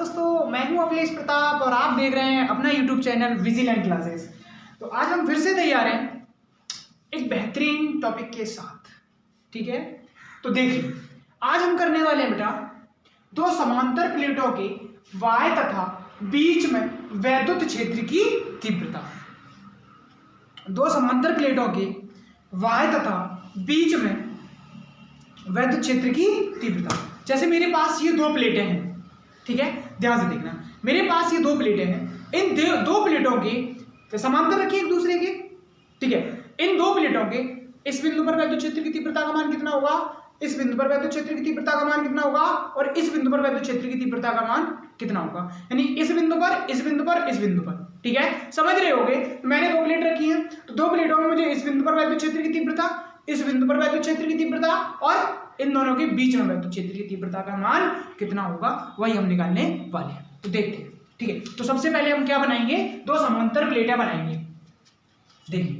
दोस्तों, मैं हूं अखिलेश प्रताप और आप देख रहे हैं अपना यूट्यूब चैनल विजिलेंट क्लासेस। तो आज हम फिर से तैयार हैं एक बेहतरीन टॉपिक के साथ। ठीक है, तो देखिए आज हम करने वाले हैं बेटा दो समांतर प्लेटों के y तथा बीच में वैद्युत क्षेत्र की तीव्रता। दो समांतर प्लेटों के y तथा बीच में वैद्युत क्षेत्र की तीव्रता। जैसे मेरे पास ये दो प्लेटें हैं, ठीक है, ध्यान से देखना। मेरे पास ये दो प्लेटें हैं, इन दो प्लेटों के समांतर रखिए एक दूसरे के, ठीक है। इन दो प्लेटों के इस बिंदु पर वैद्युत क्षेत्र की तीव्रता का मान कितना होगा, इस बिंदु पर वैद्युत क्षेत्र की तीव्रता का मान कितना होगा और इस बिंदु पर वैद्युत क्षेत्र की तीव्रता का मान कितना होगा, यानी इस बिंदु पर, इस बिंदु पर, इस बिंदु पर। ठीक है, समझ रहे होगे। मैंने दो प्लेट रखी है, तो दो प्लेटों में मुझे इस बिंदु पर वैद्युत क्षेत्र की तीव्रता, इस बिंदु पर वैद्युत क्षेत्र की तीव्रता और इन दोनों के बीच में वैद्युत क्षेत्र की तीव्रता का मान कितना होगा वही हम निकालने वाले हैं। तो देखते हैं, ठीक है। तो सबसे पहले हम क्या बनाएंगे, दो समांतर प्लेटें बनाएंगे। देखिए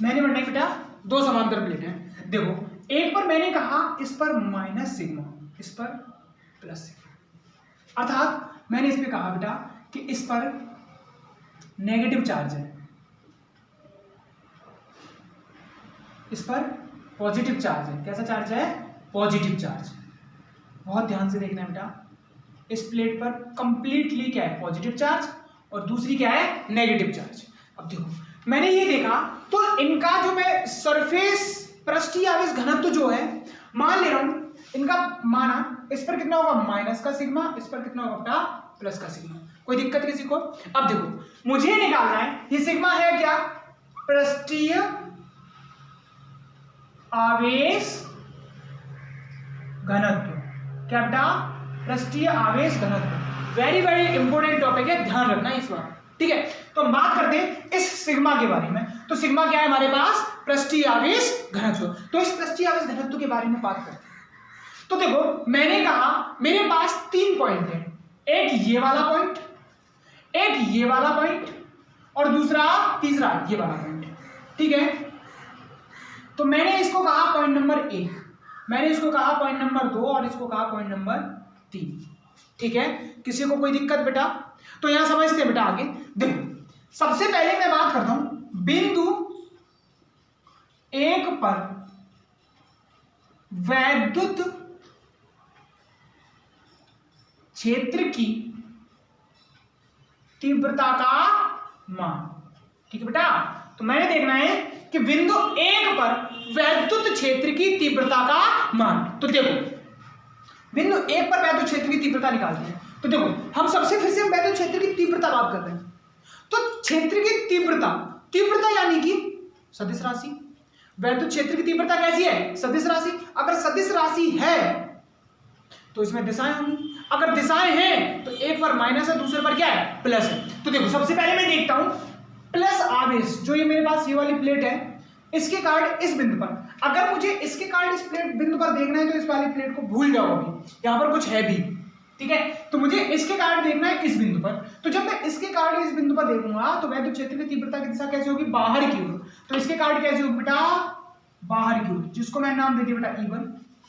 मैंने बनाई बेटा दो समांतर प्लेट हैं। देखो एक पर मैंने कहा इस पर माइनस सिग्मा, इस पर प्लस सिग्मा, अर्थात मैंने इस पे कहा बेटा कि इस पर नेगेटिव चार्ज है, इस पर पॉजिटिव चार्ज है। कैसा चार्ज है, पॉजिटिव चार्ज। बहुत ध्यान से देखना बेटा, इस प्लेट पर कंप्लीटली क्या है, पॉजिटिव चार्ज और दूसरी क्या है, नेगेटिव चार्ज। अब देखो मैंने ये देखा तो इनका जो मैं सरफेस पृष्ठीय आवेश घनत्व जो है मान ले रहा हूं, इनका माना इस पर कितना होगा माइनस का सिग्मा, इस पर कितना होगा बेटा प्लस का सिग्मा। कोई दिक्कत किसी को। अब देखो मुझे निकालना है ये सिग्मा है क्या, पृष्ठीय आवेश घनत्व। क्या बेटा, पृष्ठीय आवेश घनत्व। वेरी वेरी इंपॉर्टेंट टॉपिक है, ध्यान रखना इस बार। ठीक है, तो हम बात करते हैं इस सिग्मा के बारे में। तो सिग्मा क्या है हमारे पास, पृष्ठीय आवेश घनत्व। तो इस पृष्ठीय आवेश घनत्व के बारे में बात करते हैं। तो देखो मैंने कहा मेरे पास तीन पॉइंट है, एक ये वाला पॉइंट, एक ये वाला पॉइंट और दूसरा तीसरा ये वाला पॉइंट। ठीक है, तो मैंने इसको कहा पॉइंट नंबर 1, मैंने इसको कहा पॉइंट नंबर 2 और इसको कहा पॉइंट नंबर 3। ठीक है, किसी को कोई दिक्कत बेटा। तो यहां समझते हैं बेटा आगे। देखो सबसे पहले मैं बात करता हूं बिंदु 1 पर वैद्युत क्षेत्र की तीव्रता का मान। ठीक है बेटा, तो मैंने देखना है कि बिंदु 1 पर वैद्युत क्षेत्र की तीव्रता का मान। तो देखो बिंदु 1 पर वैद्युत क्षेत्र की तीव्रता निकालते हैं। तो देखो हम सबसे फिर से वैद्युत क्षेत्र की तीव्रता बात कर रहे हैं। तो क्षेत्र की तीव्रता, तीव्रता यानी कि सदिश राशि। वैद्युत क्षेत्र की तीव्रता कैसी है, सदिश राशि। अगर सदिश राशि है तो इसमें दिशाएं होंगी, अगर दिशाएं हैं तो एक पर माइनस है दूसरे पर क्या है, प्लस है। तो देखो सबसे पहले मैं देखता हूं प्लस आवेश जो ये मेरे पास ये वाली प्लेट है, इसके कारण इस बिंदु पर, अगर मुझे इसके कारण इस प्लेट बिंदु पर देखना है तो इस वाली प्लेट को भूल जाओ, अभी यहां पर कुछ है भी। ठीक है, तो मुझे इसके कारण देखना है इस बिंदु पर। तो जब मैं इसके कारण इस बिंदु पर देखूंगा तो वैद्युत क्षेत्र की तीव्रता की दिशा कैसे होगी, बाहर की ओर। तो इसके कारण कैसे होगी बेटा, बाहर की ओर, जिसको मैं नाम दे दिया बेटा E1।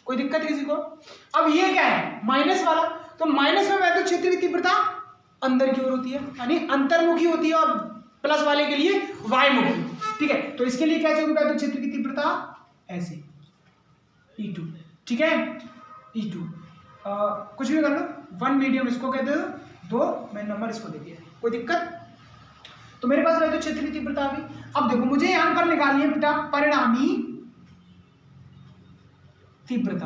कोई दिक्कत किसी को। अब ये क्या है, माइनस वाला, तो माइनस में वैद्युत क्षेत्र की तीव्रता अंदर की ओर होती है, यानी अंतर्मुखी होती है, और प्लस वाले के लिए वायुमुखी। ठीक है, तो इसके लिए कैसे होगी वैद्युत क्षेत्र की तीव्रता, ऐसे E2। ठीक है, E2 कुछ भी कर लो, 1 मीडियम इसको कहते हो, 2 मैं नंबर इसको दे दिया। कोई दिक्कत। तो मेरे पास वैद्युत क्षेत्र की तीव्रता आ गई। अब देखो मुझे यहां पर निकालनी है बेटा परिणामी तीव्रता।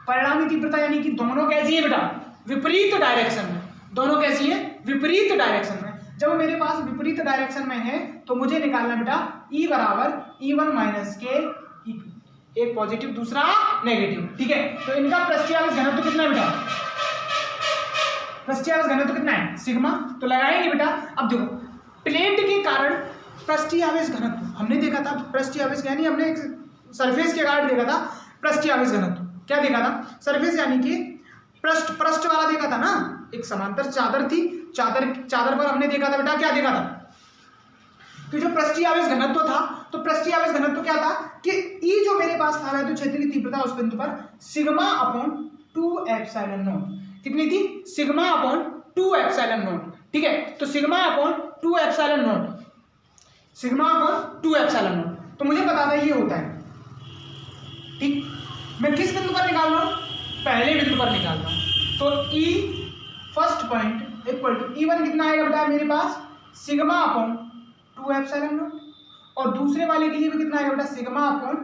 परिणामी तीव्रता यानी कि दोनों कैसी है बेटा, विपरीत डायरेक्शन में। दोनों कैसी है, विपरीत डायरेक्शन में। जब मेरे पास विपरीत डायरेक्शन में है तो मुझे निकालना बेटा E बराबर E1 माइनस के E2, एक पॉजिटिव दूसरा नेगेटिव। ठीक है, तो इनका पृष्ठीय आवेश घनत्व कितना है बेटा, पृष्ठीय आवेश घनत्व कितना है सिग्मा, तो लगाएंगे बेटा। अब देखो प्लेट के कारण पृष्ठीय आवेश घनत्व हमने देखा था, पृष्ठीय आवेश यानी हमने एक सरफेस के कारण देखा था पृष्ठीय आवेश घनत्व, क्या देखा था सरफेस यानी कि पृष्ठ वाला देखा था ना, एक समांतर चादर थी, चादर पर हमने देखा था बेटा, क्या देखा था कि जो पृष्ठीय आवेश घनत्व था, तो पृष्ठीय आवेश घनत्व क्या था कि ई जो मेरे पास था वैद्युत क्षेत्र की तीव्रता उस बिंदु पर सिग्मा अपॉन 2 एप्सिलॉन नॉट कितनी थी, सिग्मा अपॉन 2 एप्सिलॉन नॉट, ठीक है। तो sigma upon 2 epsilon not, sigma upon 2 epsilon nought, तो मुझे पता था ये होता है, ठीक। मैं किस बिंदु पर निकाल रहा हूँ, पहले बिंदु पर निकाल रहा हूँ, तो E first point equal to E1 कितना आएगा बेटा मेरे पास सिग्मा अपॉन 2 एप्सिलॉन नॉट, और दूसरे वाले के लिए भी कितना आएगा बेटा सिग्मा अपॉन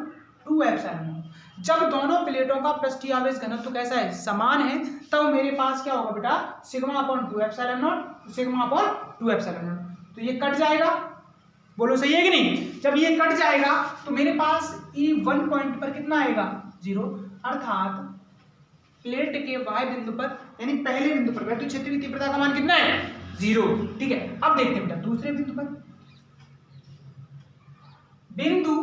2 एप्सिलॉन नॉट। जब दोनों प्लेटों का पृष्ठीय आवेश घनत्व कैसा है समान है, तब मेरे पास क्या होगा बेटा sigma upon 2 epsilon not, sigma upon 2 epsilon nought, तो ये कट जाएगा, बोलो सही है कि नहीं। जब ये कट जाएगा तो मेरे पास E1 पॉइंट पर कितना आएगा 0, अर्थात प्लेट के y बिंदु पर यानी पहले बिंदु पर वैद्युत क्षेत्र की तीव्रता का मान कितना है 0, ठीक है। अब देखते हैं बेटा दूसरे बिंदु पर, बिंदु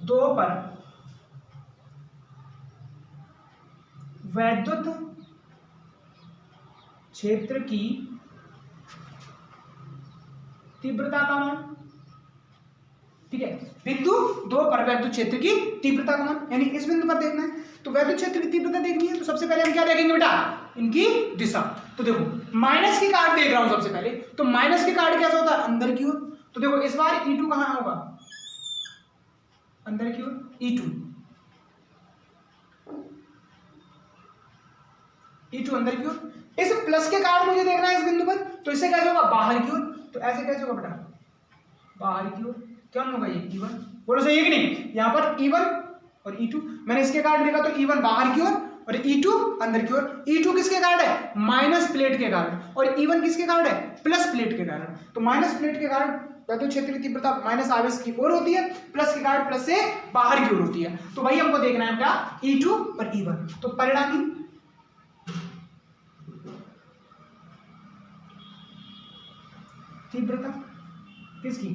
2 पर वैद्युत क्षेत्र की तीव्रता का मान, ठीक है। बिंदु 2 पर वैद्युत क्षेत्र की तीव्रता का मान यानी इस बिंदु पर देखना है, तो वैद्युत क्षेत्र की तीव्रता देखनी है, तो सबसे पहले हम क्या देखेंगे बेटा इनकी दिशा। तो देखो माइनस की कार्ड देख रहा हूं सबसे पहले, तो माइनस की कार्ड कैसा होता है अंदर की ओर, तो देखो इस बार E2 कहां होगा अंदर की ओर, E2 अंदर की ओर। इस प्लस के कार्ड मुझे देखना है इस बिंदु पर, तो इससे कैसे होगा बाहर की ओर, तो ऐसे कैसे होगा बेटा बाहर की ओर, क्या होगा ये E1, बोलो सही है कि नहीं। यहां पर E1 और E2 मैंने इसके कार्ड देखा, तो E1 बाहर की ओर और E2 अंदर की ओर। E2 किसके कार्ड है माइनस प्लेट के कारण, और E1 किसके कार्ड है प्लस प्लेट के कारण। तो माइनस प्लेट के कारण वैद्युत क्षेत्र की तीव्रता माइनस आवेश की ओर होती है, प्लस के कारण प्लस से बाहर की ओर होती है, तो वही हमको देखना है बेटा E2 और E1। तो परिणामी तीव्रता किसकी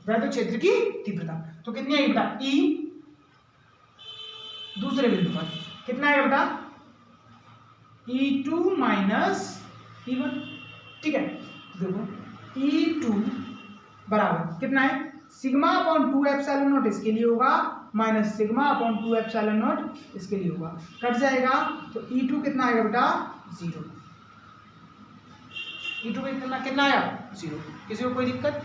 वैद्युत क्षेत्र की तीव्रता, तो कितनी आएगी बेटा E दूसरे बिंदु पर कितना आएगा बेटा E2 माइनस E1, ठीक है। देखो E2 बराबर कितना है सिग्मा अपॉन 2 एप्सिलॉन नॉट इसके लिए होगा, minus sigma upon 2 epsilon not इसके लिए होगा, कट जाएगा, तो E2 कितना आएगा बेटा 0, E2 कितना आया 0। किसी को कोई दिक्कत,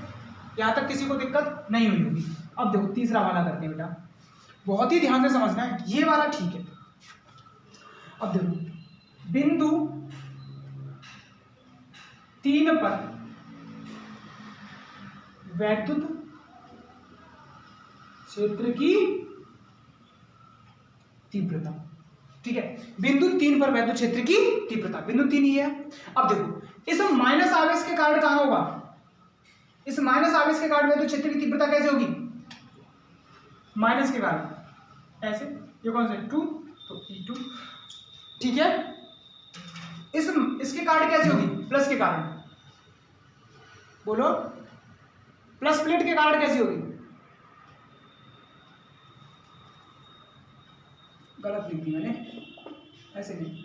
यहां तक किसी को दिक्कत नहीं हुई होगी। अब देखो तीसरा वाला करते हैं बेटा, बहुत ही ध्यान से समझना है, ये वाला ठीक है। अब देखो बिंदु 3 पर वैद्युत क्षेत्र की तीव्रता, ठीक है। बिंदु 3 पर वैद्युत क्षेत्र की तीव्रता, बिंदु 3 ही है। अब देखो इस माइनस आवेश के कारण कहां होगा, इस माइनस आवेश के कारण वैद्युत क्षेत्र की तीव्रता कैसे होगी माइनस के कारण ऐसे, ये कौन सा 2, तो E2, ठीक है। इसके कारण कैसे होगी प्लस के कारण, बोलो प्लस प्लेट के कारण कैसी होगी, गलत लिख दी मैंने, ऐसे नहीं,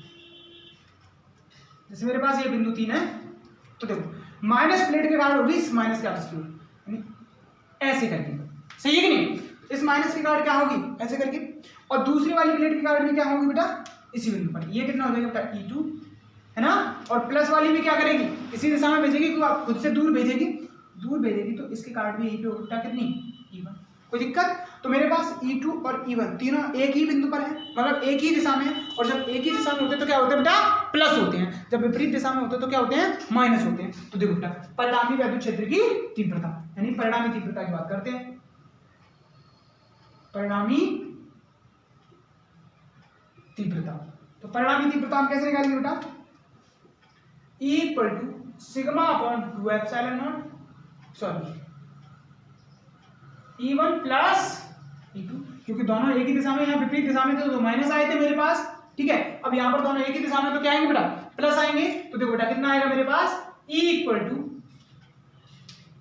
जैसे मेरे पास ये बिंदु 3 है, तो देखो माइनस प्लेट के कारण होगी इस माइनस के आवेश की ओर, ऐसे करके, सही है कि नहीं। इस माइनस के कारण क्या होगी ऐसे करके, और दूसरी वाली प्लेट के कारण भी क्या होगी बेटा इसी बिंदु पर, ये कितना हो जाएगा बेटा E2 है ना, और प्लस वाली भी क्या करेगी इसी दिशा में भेजेगी, क्योंकि आप खुद से दूर भेजेगी, तो इसके कारण भी यही पे होगा कितनी E1, कोई दिक्कत। तो मेरे पास E2 और E1 तीनों एक ही बिंदु पर है, मतलब एक ही दिशा में है, और जब एक ही दिशा में होते हैं तो क्या होते हैं बेटा प्लस होते हैं, जब विपरीत दिशा में होते हैं तो क्या होते हैं माइनस होते हैं। तो देखो बेटा परिणामी वैद्युत क्षेत्र की तीव्रता यानी परिणामी तीव्रता की बात करते हैं, परिणामी तीव्रता। तो परिणामी तीव्रता हम कैसे निकालेंगे बेटा E equal to sigma upon 2 epsilon naught, sorry E1 plus E2, क्योंकि दोनों एक ही दिशा में, यहाँ विपरीत दिशा में थे तो माइनस आए थे मेरे पास, ठीक है। अब यहाँ पर दोनों एक ही दिशा में तो क्या आएंगे बेटा, प्लस आएंगे। तो देखो बेटा कितना आएगा मेरे पास, E इक्वल टू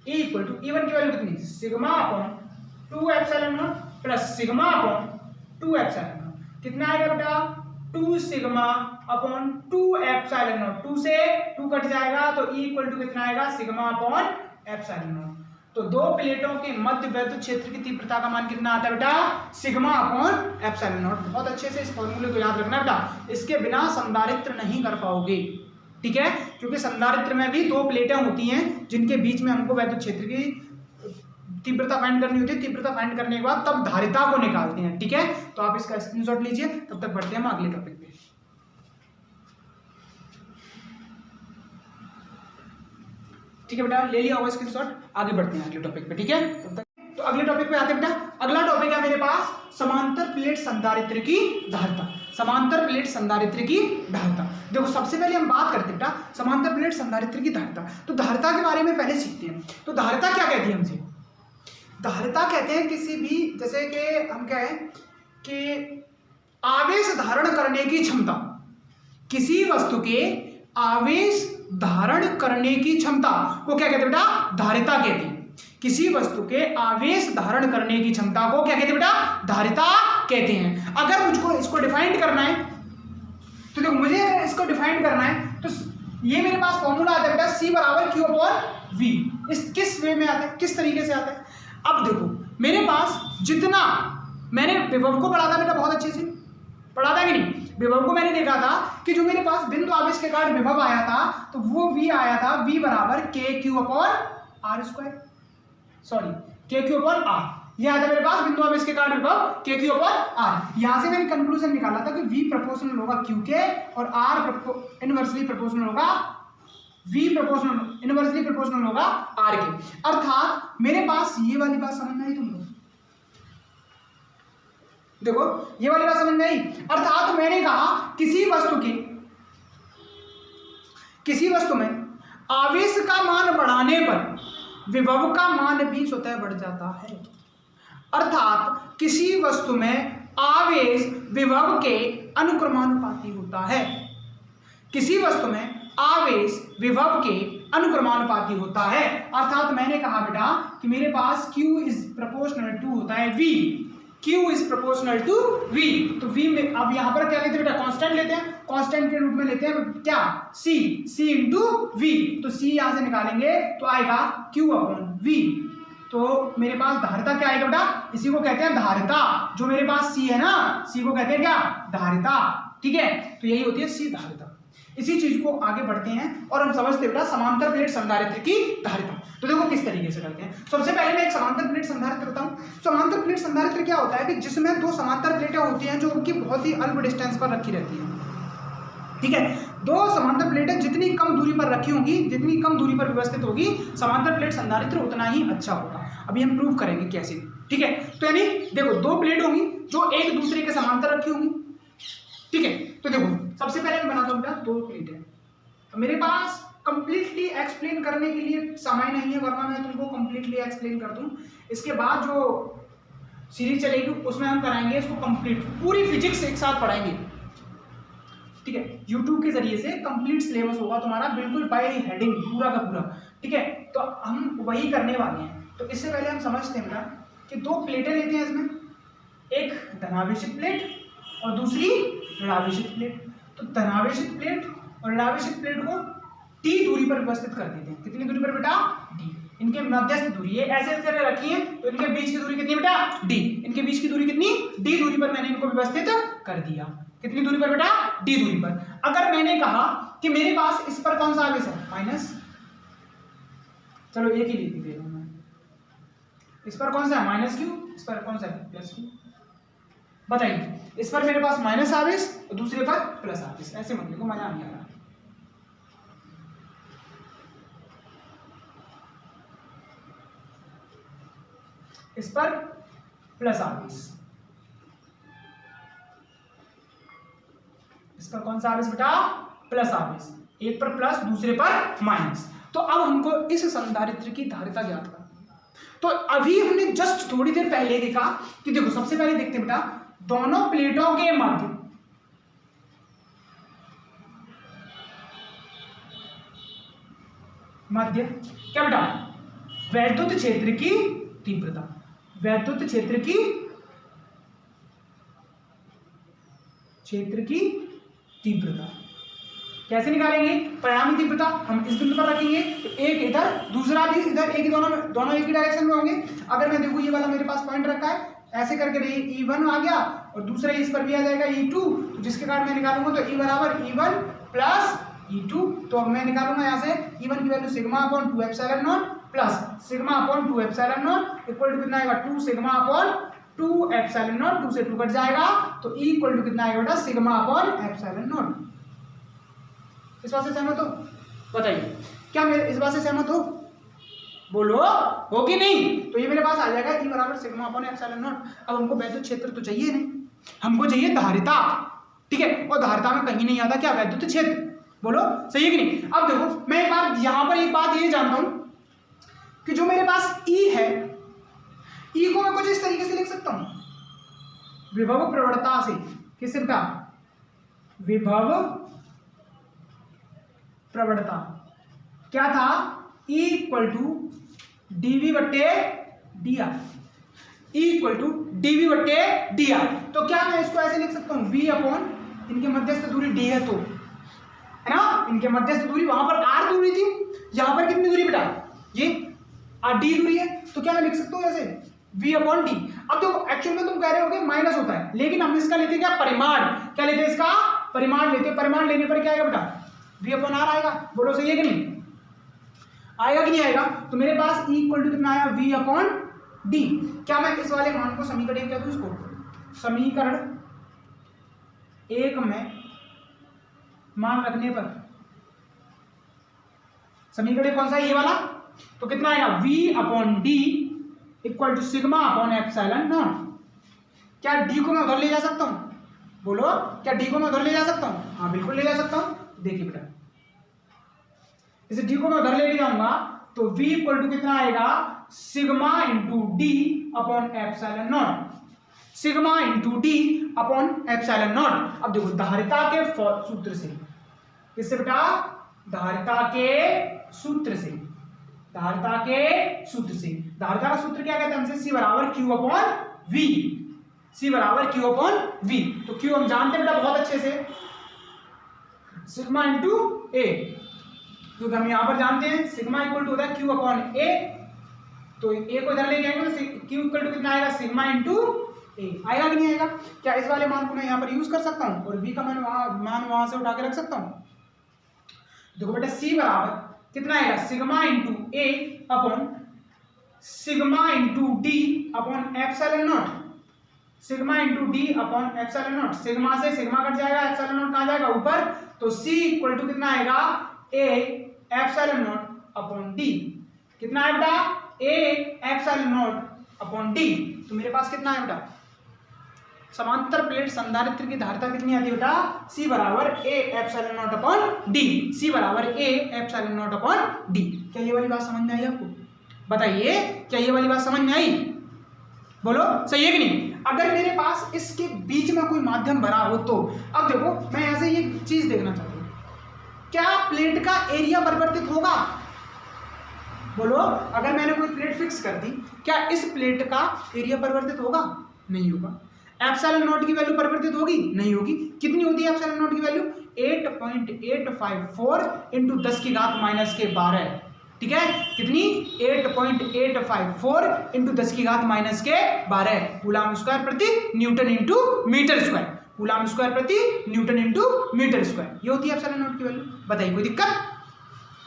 E1 की वैल्यू कितनी, sigma upon 2 epsilon naught plus sigma upon 2 epsilon not. कितना आएगा बेटा, 2 सिग्मा अपॉन 2 एप्सिलॉन नॉट। 2 से 2 कट जाएगा तो E इक्वल टू कितना आएगा, सिग्मा अपॉन एप्सिलॉन नॉट। तो दो प्लेटों के मध्य वैद्युत क्षेत्र की तीव्रता का मान कितना आता है बेटा, सिग्मा अपॉन एप्सिलॉन नॉट। बहुत अच्छे से इस फॉर्मूले को याद रखना बेटा, इसके बिना संधारित्र नहीं कर पाओगे, ठीक है। क्योंकि संधारित्र में भी दो प्लेटें होती हैं जिनके बीच में हमको वैद्युत क्षेत्र की तीव्रता फाइंड करनी होती है। तीव्रता फाइंड करने के बाद तब धारिता को निकालते हैं, ठीक है। तो आप इसका स्क्रीनशॉट लीजिए, तब तक बढ़ते हैं हम अगले टॉपिक पे। ठीक है बेटा, ले लिया होगा स्क्रीनशॉट, आगे बढ़ते हैं अगले टॉपिक पे, ठीक है। तब तक तो अगले टॉपिक पे आते हैं बेटा। अगला टॉपिक है मेरे पास समांतर प्लेट संधारित्र की धारिता। समांतर प्लेट संधारित्र की धारिता। देखो सबसे पहले हम बात करते हैं बेटा समांतर प्लेट संधारित्र की धारिता। तो धारिता के बारे में पहले सीखते हैं। तो धारिता क्या कहती है हमसे, धारिता कहते हैं किसी भी, जैसे कि हम क्या है कि आवेश धारण करने की क्षमता, किसी वस्तु के आवेश धारण करने की क्षमता को क्या कहते हैं बेटा, धारिता कहते हैं। किसी वस्तु के आवेश धारण करने की क्षमता को क्या कहते हैं बेटा, धारिता कहते हैं। अगर मुझको इसको डिफाइन करना है तो देखो, मुझे अगर इसको डिफाइन करना है तो ये मेरे पास फॉर्मूला आता है बेटा, C बराबर Q अपॉन V। इस किस वे में आता है, किस तरीके से आता है। अब देखो मेरे पास जितना, मैंने विभव को पढ़ा था बेटा, बहुत अच्छे से पढ़ा था कि नहीं। विभव को मैंने देखा था कि जो मेरे पास बिंदु आवेश के कारण विभव आया था तो वो V आया था, V बराबर KQ upon R square, sorry KQ upon R। यह आया था मेरे पास बिंदु आवेश के कारण विभव KQ अपॉन R। यहां से मैंने कंक्लूजन निकाला था कि V प्रोपोर्शनल होगा Q के और R इनवर्सली प्रोपोर्शनल होगा, V प्रोपोर्शनल इनवर्सली प्रोपोर्शनल होगा R के। अर्थात मेरे पास ये वाली बात समझ में आई तुम लोग, देखो ये वाली बात समझ में आई। अर्थात मैंने कहा किसी वस्तु में आवेश का मान बढ़ाने पर विभव का मान भी स्वतः बढ़ जाता है। अर्थात किसी वस्तु में आवेश विभव के अनुक्रमानुपाती होता है। किसी वस्तु में आवेश विभव के अनुक्रमानुपाती होता है। अर्थात मैंने कहा बेटा कि मेरे पास Q इज प्रोपोर्शनल टू होता है V, Q is proportional to V। तो V में अब यहां पर क्या लेते हैं बेटा, कांस्टेंट लेते हैं, कांस्टेंट के रूप में लेते हैं क्या, C इंटू V। तो C यहां से निकालेंगे तो आएगा Q अपॉन V। तो मेरे पास धारिता क्या आएगा बेटा, इसी को कहते हैं धारिता। जो मेरे पास C है ना, C को कहते हैं क्या, धारिता, ठीक है। तो यही होती है C धारिता। इसी चीज को आगे बढ़ते हैं और हम समझते हैं बेटा समांतर प्लेट संधारित्र की धारिता। तो देखो किस तरीके से करते हैं। सबसे पहले मैं एक समांतर प्लेट संधारित्र बताऊं। समांतर प्लेट संधारित्र क्या होता है कि जिसमें दो समांतर प्लेटें होती हैं जो उनकी बहुत ही अल्प डिस्टेंस पर रखी रहती है, ठीक है। दो समांतर प्लेटें जितनी कम दूरी पर रखी होंगी, जितनी कम दूरी पर व्यवस्थित होगी, समांतर प्लेट संधारित्र उतना ही अच्छा होगा। अभी हम प्रूव करेंगे कैसे, ठीक है। तो यानी देखो दो प्लेट होंगी जो एक दूसरे के समांतर रखी होंगी, ठीक है। तो देखो सबसे पहले मैं बनाता हूँ बेटा दो प्लेट है। तो मेरे पास कंप्लीटली एक्सप्लेन करने के लिए समय नहीं है, वरना मैं तुमको कंप्लीटली एक्सप्लेन कर दूं। इसके बाद जो सीरीज चलेगी उसमें हम कराएंगे इसको कंप्लीट, पूरी फिजिक्स एक साथ पढ़ाएंगे, ठीक है। यूट्यूब के जरिए से कंप्लीट सिलेबस होगा तुम्हारा, बिल्कुल बाय हेडिंग पूरा का पूरा, ठीक है। तो हम वही करने वाले हैं। तो इससे पहले हम समझते हैं बेटा कि दो प्लेटें लेते हैं, इसमें एक धनावेशित प्लेट और दूसरी ऋणावेशित प्लेट। तो धनावेशित प्लेट और ऋणावेशित प्लेट को T दूरी पर व्यवस्थित कर देते हैं। कितनी दूरी पर बेटा, D। इनके मध्यस्थ दूरी ये ऐसे करके रखी है, तो इनके बीच की दूरी कितनी बेटा, D। इनके बीच की दूरी कितनी, D दूरी पर मैंने इनको व्यवस्थित कर दिया। कितनी दूरी पर बेटा, D दूरी पर। अगर मैंने कहा कि मेरे पास इस पर कौन सा आवेश है, माइनस, चलो एक ही लिख दे रहा हूं मैं, इस पर कौन सा है माइनस Q, इस पर कौन सा है प्लस Q। बताइए, इस पर मेरे पास माइनस आवेश और दूसरे पर प्लस आवेश। ऐसे मत लिखो, मजा नहीं आ रहा। इस पर प्लस आवेश, इस पर कौन सा आवेश बेटा, प्लस आवेश। एक पर प्लस दूसरे पर माइनस। तो अब हमको इस संधारित्र की धारिता ज्ञात करनी है। तो अभी हमने जस्ट थोड़ी देर पहले देखा कि देखो सबसे पहले देखते हैं बेटा, दोनों प्लेटों के मध्य माध्य क्या बेटा, वैद्युत क्षेत्र की तीव्रता, वैद्युत क्षेत्र की तीव्रता कैसे निकालेंगे? परिणामी तीव्रता हम इस बिंदु पर रखेंगे, तो एक इधर दूसरा भी इधर, एक ही दोनों एक ही डायरेक्शन में होंगे। अगर मैं देखूँ ये वाला मेरे पास पॉइंट रखा है, ऐसे करके E1 आ गया और दूसरा इस पर भी आ जाएगा E2, तो जिसके कारण मैं निकालूंगा तो E बराबर E1 प्लस E2। तो मैं निकालूंगा यहाँ से E1 की value sigma upon 2 epsilon naught plus sigma upon 2 epsilon naught equal to कितना आएगा 2 सिग्मा अपॉन 2 एप्सिलॉन नॉट, 2 से 2 कट जाएगा तो E इक्वल टू कितना आएगा बेटा सिग्मा अपॉन एप्सिलॉन नॉट। इस बात से सहमत हो? बताइए क्या मेरे इस बात से सहमत हो? बोलो हो कि नहीं? तो ये मेरे पास आ जाएगा E बराबर सिग्मा अपॉन एप्सिलॉन नॉट। अब हमको वैद्युत क्षेत्र तो चाहिए नहीं, हमको चाहिए धारिता, ठीक है, और धारिता में कहीं नहीं आता क्या वैद्युत क्षेत्र, बोलो सही है कि नहीं? अब देखो मैं एक बार यहां पर एक बात ये जानता हूं कि जो मेरे पास E है, E को मैं कुछ इस तरीके से लिख सकता हूं, विभव प्रवणता से। किससे बेटा? विभव प्रवणता क्या था? E इक्वल टू dv बट्टे dr, E equal to dv बट्टे dr। तो क्या मैं इसको ऐसे लिख सकता हूं v अपॉन इनके मध्यस्थ दूरी d है, तो है ना, इनके मध्यस्थ दूरी वहां पर r दूरी थी, यहां पर कितनी दूरी बेटा? ये d दूरी है, तो क्या मैं लिख सकता हूं ऐसे v अपॉन d। अब देखो एक्चुअल में तुम कह रहे होगे माइनस होता है, लेकिन हम इसका लेते क्या परिमाण, क्या लेते हैं इसका परिमाण लेते हैं। परिमाण लेने पर क्या आएगा बेटा? v अपॉन r आएगा, बोलो सही है कि नहीं? आएगा कि नहीं आएगा? तो मेरे पास E इक्वल टू कितना आया v अपॉन d। क्या मैं इस वाले मान को समीकरण क्या दूं, इसको समीकरण 1 में मान रखने पर समीकरण कौन सा है? ये वाला। तो कितना आएगा v upon d equal to sigma upon epsilon naught. क्या d को मैं उधर ले जा सकता हूं? बोलो क्या d को मैं उधर ले जा सकता हूं? हाँ बिल्कुल ले जा सकता हूं। देखिए बेटा इसे d को मैं उधर ले जाऊंगा तो v इक्वल टू कितना आएगा sigma into d upon epsilon not, sigma into d upon epsilon not. अब देखो धारिता के सूत्र से, किससे बेटा? धारिता के सूत्र से, धारिता के सूत्र से। धारिता का सूत्र क्या कहते हैं हमसे? C बराबर Q अपॉन V, C बराबर Q अपॉन V। तो Q हम जानते हैं बेटा बहुत अच्छे से, सिग्मा इंटू A, क्योंकि हम यहां पर जानते हैं सिग्मा इक्वल टू होता है Q अपॉन A, तो A को इधर ले जाएंगे तो Q इक्वल टू कितना आएगा सिग्मा इंटू A। आएगा कि नहीं आएगा? क्या इस वाले मान को मैं यहां पर यूज कर सकता हूं और V का मान वहां से उठा के रख सकता हूं? देखो बेटा C बराबर कितना आएगा sigma into A upon sigma into D upon epsilon not, sigma into D upon epsilon not. Sigma से सिग्मा कट जाएगा, एप्सिलॉन नॉट कहां जाएगा? ऊपर। तो C इक्वल टू कितना आएगा A epsilon naught upon D। कितना है बेटा? A epsilon naught upon D। तो मेरे पास कितना है बेटा? समांतर प्लेट संधारित्र की धारिता कितनी आती है बेटा? C बराबर A epsilon naught upon D, C बराबर A epsilon naught upon D। क्या ये वाली बात समझ में आई आपको? बताइए क्या ये वाली बात समझ में आई? बोलो सही है कि नहीं? अगर मेरे पास इसके बीच में कोई माध्यम बना हो तो अब देखो मैं ऐसे ये चीज देखना चाहता हूं, क्या प्लेट का एरिया परिवर्तित होगा? बोलो अगर मैंने कोई प्लेट फिक्स कर दी, क्या इस प्लेट का एरिया परिवर्तित होगा? नहीं होगा। एप्सिलॉन नॉट की वैल्यू परिवर्तित होगी? नहीं होगी। कितनी होती है एप्सिलॉन नॉट की वैल्यू? 8.854 इंटू 10 की घात माइनस के 12, ठीक है? कितनी? 8.854 इंटू 10 की घात माइनस के 12 कूलम स्क्वायर प्रति newton into metre square, coulomb square प्रति न्यूटन इंटू मीटर स्क्वायर। ये होती है एप्सिलॉन नॉट की वैल्यू। बताइए कोई दिक्कत?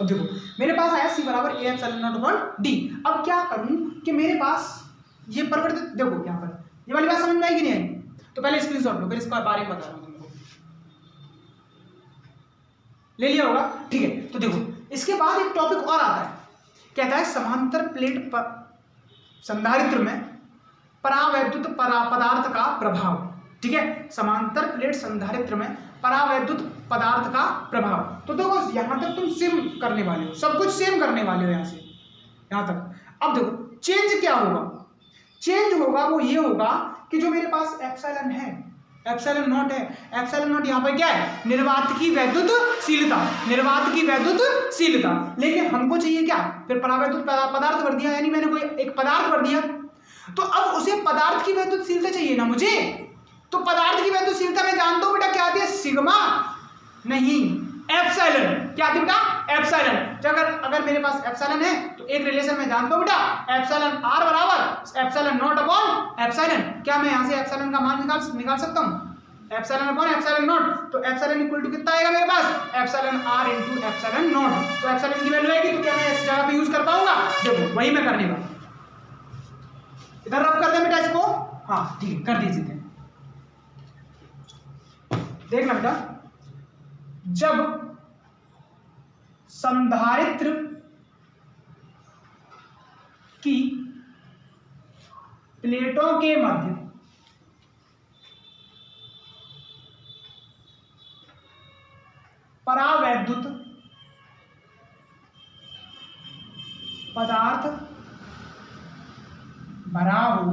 अब देखो मेरे पास आया C बराबर A epsilon naught upon D। अब क्या करूं कि मेरे पास ये परिवर्तित, देखो यहाँ पर ये वाली बात समझ में आई कि नहीं आई? तो पहले स्क्रीनशॉट लो, फिर इसका बारे में बता रहा हूं तुमको। ले लिया होगा, ठीक है? तो देखो इसके बाद एक टॉपिक और आता है, कहता है समांतर प्लेट संधारित्र में परावैद्युत पदार्थ का प्रभाव, ठीक है? समांतर प्लेट संधारित्र में परावैद्युत पदार्थ का प्रभाव। तो देखो यहां तक तुम सेम करने वाले हो, सब कुछ सेम करने वाले हो यहां से यहां तक। अब देखो चेंज क्या होगा? चेंज होगा वो ये होगा कि जो मेरे पास एप्सिलॉन है एप्सिलॉन नॉट है। एप्सिलॉन नॉट यहाँ पर क्या है, निर्वात की वैद्युतशीलता, निर्वात की वैद्युतशीलता। लेकिन हमको चाहिए क्या, फिर परावैद्युत पदार्थ भर दिया, यानी मैंने कोई एक पदार्थ भर दिया, तो अब उसे पदार्थ की वैद्युतशीलता चाहिए ना मुझे। तो पदार्थ की वैद्युतशीलता मैं जानता हूं बेटा क्या आती है, सिग्मा नहीं एप्सिलॉन। क्या आती है बेटा, एप्सिलॉन। तो अगर मेरे पास एप्सिलॉन है तो एक रिलेशन मैं जानता हूं बेटा, एप्सिलॉन आर बराबर एप्सिलॉन नॉट अपॉन एप्सिलॉन। क्या मैं यहां से एप्सिलॉन का मान निकाल सकता हूं, एप्सिलॉन अपॉन एप्सिलॉन नॉट। तो एप्सिलॉन इक्वल टू कितना आएगा मेरे पास, epsilon R into epsilon nought. तो एप्सिलॉन की वैल्यू आएगी तो क्या मैं इस जगह पे यूज कर पाऊंगा, देखो वही मैं करने वाला। इधर रफ कर दे बेटा इसको, हाँ ठीक है कर दीजिए। देखना बेटा, जब संधारित्र की प्लेटों के मध्य परावैद्युत पदार्थ भरा हो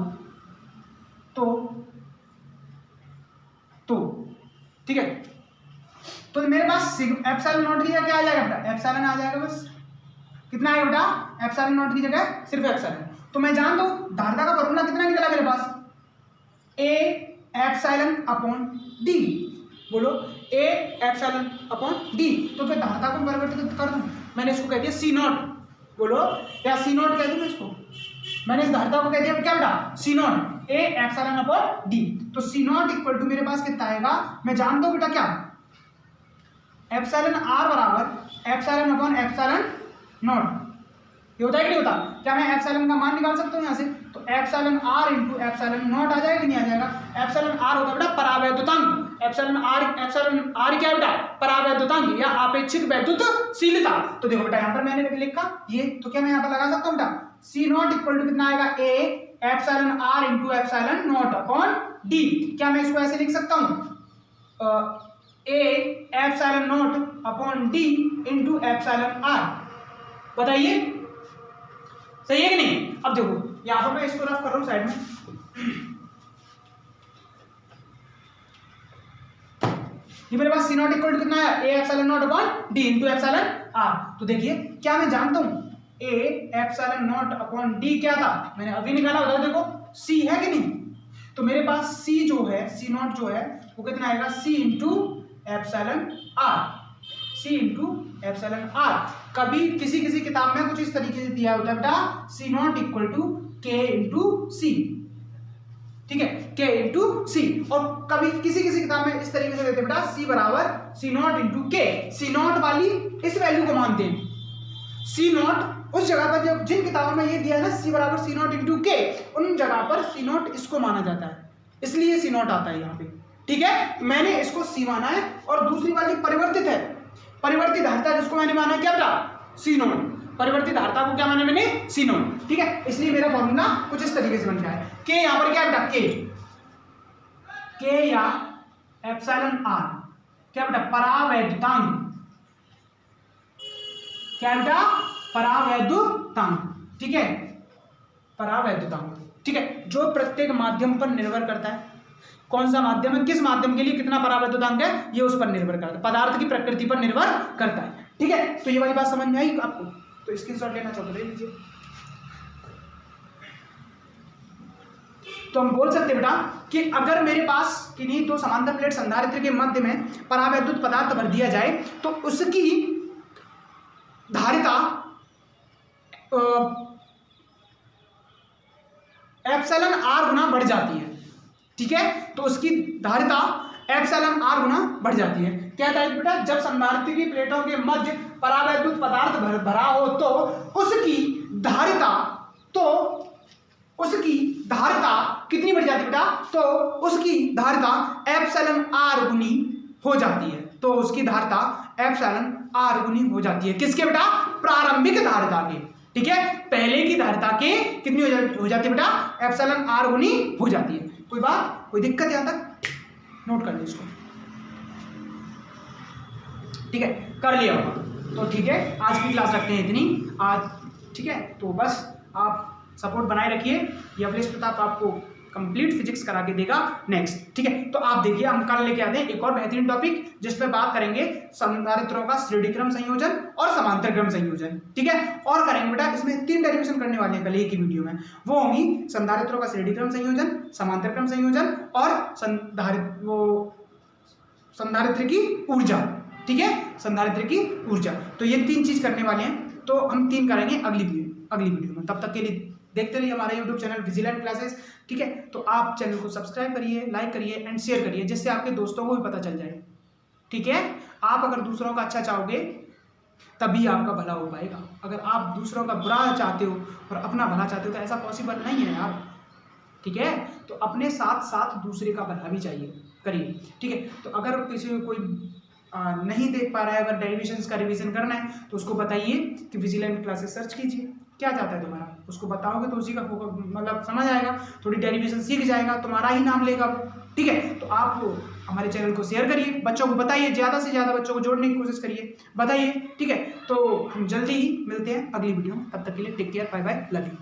तो ठीक है, तो मेरे पास एप्सिलॉन नॉट की जगह क्या आ जाएगा बेटा, एप्सिलॉन आ जाएगा। बस कितना आएगा बेटा, एप्सिलॉन नॉट की जगह सिर्फ एप्सिलॉन। तो मैं जान दूं धारिता का फॉर्मूला कितना निकला मेरे पास, ए एप्सिलॉन अपॉन डी। बोलो ए एप्सिलॉन अपॉन डी। तो फिर धारिता को परिवर्तित कर दूं, मैंने इसको कह दिया सी नॉट। बोलो या सी नॉट कह दूं इसको, मैंने इस धारिता को कह दिया क्या बेटा, C nought, A epsilon upon D. तो सी नॉट इक्वल टू मेरे पास कितना आएगा, मैं जानता हूं बेटा क्या, एप्सिलॉन आर बराबर एप्सिलॉन अपॉन एप्सिलॉन नॉट। ये होता है कि नहीं होता, क्या मैं एप्सिलॉन का मान निकाल सकता हूं यहां से, तो epsilon R into epsilon nought आ जाएगा कि नहीं आ जाएगा। एप्सिलॉन आर होगा बेटा परावैद्युतांक, एप्सिलॉन आर क्या बेटा, परावैद्युतांक या आपेक्षिक वैद्युतशीलता। तो देखो बेटा यहां पर मैंने लिखा ये, तो क्या मैं यहां पर लगा सकता हूं बेटा, सी नॉट इक्वल टू कितना आएगा, A epsilon R into epsilon naught upon D. क्या मैं इसको ऐसे लिख सकता हूं, A epsilon naught upon D into epsilon R. बताइए सही है कि नहीं। अब देखो यहां पर मैं इसको रफ कर रहा हूं साइड में, ये मेरे पास सी नॉट इक्वल टू कितना है, A epsilon naught upon D into epsilon R. तो देखिए क्या मैं जानता हूं, A epsilon naught upon D क्या था, मैंने अभी निकाला उधर देखो, सी है कि नहीं। तो मेरे पास सी जो है, सी नॉट जो है वो कितना आएगा, C into epsilon R, C into epsilon R. कभी किसी किसी किताब में कुछ इस तरीके से दिया होता है बेटा, सी नॉट इक्वल टू के इंटू सी, ठीक है, के इंटू सी। और कभी किसी किसी किताब में इस तरीके से देते बेटा, सी बराबर सी नॉट इंटू के। सी नॉट वाली इस वैल्यू को मानते हैं, सी नॉट उस जगह पर जब जिन किताबों में ये दिया है ना सी बराबर सी नॉट इंटू के, उन जगह पर सी नॉट इसको माना जाता है, इसलिए सी नॉट आता है यहाँ पे, ठीक है। मैंने इसको सी माना है, और दूसरी वाली परिवर्तित है, परिवर्तित धारिता जिसको मैंने माना क्या बेटा, सी नॉट। परिवर्तित धारिता को क्या माने मैंने, सी नॉट, ठीक है। इसलिए मेरा फॉर्मूला कुछ इस तरीके से बन गया है, के यहाँ पर क्या बेटा, के या एप्सिलॉन आर क्या बेटा, परावैद्युतांक, क्या बेटा, परावैद्युतांक, ठीक है, परावैद्युतांक, ठीक है, जो प्रत्येक माध्यम पर निर्भर करता है, कौन सा माध्यम है, किस माध्यम के लिए कितना परावैद्युतांक है, ये उस पर निर्भर करता है, पदार्थ की प्रकृति पर निर्भर करता है, ठीक है। तो ये वाली बात समझ में आई आपको, तो स्क्रीनशॉट लेना चाहो तो ले लीजिए। तो हम बोल सकते बेटा कि अगर मेरे पास किन्हीं दो समांतर प्लेट संधारित्र के मध्य में परावैद्युत पदार्थ भर दिया जाए तो उसकी धारिता एप्सिलॉन आर गुना बढ़ जाती है, ठीक है। तो उसकी धारिता एप्सिलॉन आर गुना बढ़ जाती है। क्या था बेटा, जब संधारित्र की प्लेटों के मध्य परावैद्युत पदार्थ भरा हो तो उसकी धारिता कितनी बढ़ जाती है बेटा, तो उसकी धारिता एप्सिलॉन आर गुनी हो जाती है। तो उसकी धारिता एप्सिलॉन आर गुनी हो जाती है, किसके बेटा, प्रारंभिक धारिता के, ठीक है। पहले की धारिता के कितनी हो जाती है बेटा, एप्सिलॉन आर गुनी हो जाती है। कोई बात, कोई दिक्कत यहाँ तक, नोट कर लीजिए इसको, ठीक है, कर लिया होगा तो ठीक है। आज की क्लास रखते हैं इतनी आज, ठीक है। तो बस आप सपोर्ट बनाए रखिए, ये अखिलेश प्रताप आपको कंप्लीट फिजिक्स करा के देगा नेक्स्ट। ठीक है, तो आप देखिए हम कल लेके आते हैं एक और बेहतरीन टॉपिक जिसमें बात करेंगे संधारित्रों का श्रेणी क्रम संयोजन और समांतर क्रम संयोजन। ठीक है, और करेंगे बेटा इसमें 3 डेरिवेशन करने वाले हैं कल एक ही वीडियो में, वो होंगी संधारित्रों का श्रेणी क्रम संयोजन, समांतर क्रम संयोजन और संधारित्र की ऊर्जा। ठीक है, संधारित्र की ऊर्जा, तो ये 3 चीज करने वाले हैं, तो हम 3 करेंगे अगली वीडियो में। तब तक के लिए देखते रहिए हमारा यूट्यूब चैनल विजिलेंट क्लासेस। ठीक है, तो आप चैनल को सब्सक्राइब करिए, लाइक करिए एंड शेयर करिए, जिससे आपके दोस्तों को भी पता चल जाए। ठीक है, आप अगर दूसरों का अच्छा चाहोगे तभी आपका भला हो पाएगा। अगर आप दूसरों का बुरा चाहते हो और अपना भला चाहते हो तो ऐसा पॉसिबल नहीं है यार। ठीक है, तो अपने साथ साथ दूसरे का भला भी चाहिए, करिए। ठीक है, तो अगर किसी को कोई नहीं देख पा रहा है, अगर डेरिवेशंस का रिवीजन करना है तो उसको बताइए कि विजिलेंट क्लासेस सर्च कीजिए, क्या चाहता है तुम्हारा, उसको बताओगे तो उसी का मतलब समझ आएगा, थोड़ी डेरिवेशन सीख जाएगा, तुम्हारा ही नाम लेगा। ठीक है, तो आप हमारे चैनल को शेयर करिए, बच्चों को बताइए, ज़्यादा से ज़्यादा बच्चों को जोड़ने की कोशिश करिए, बताइए। ठीक है, तो हम जल्दी ही मिलते हैं अगली वीडियो में, तब तक के लिए take care, bye bye, love you.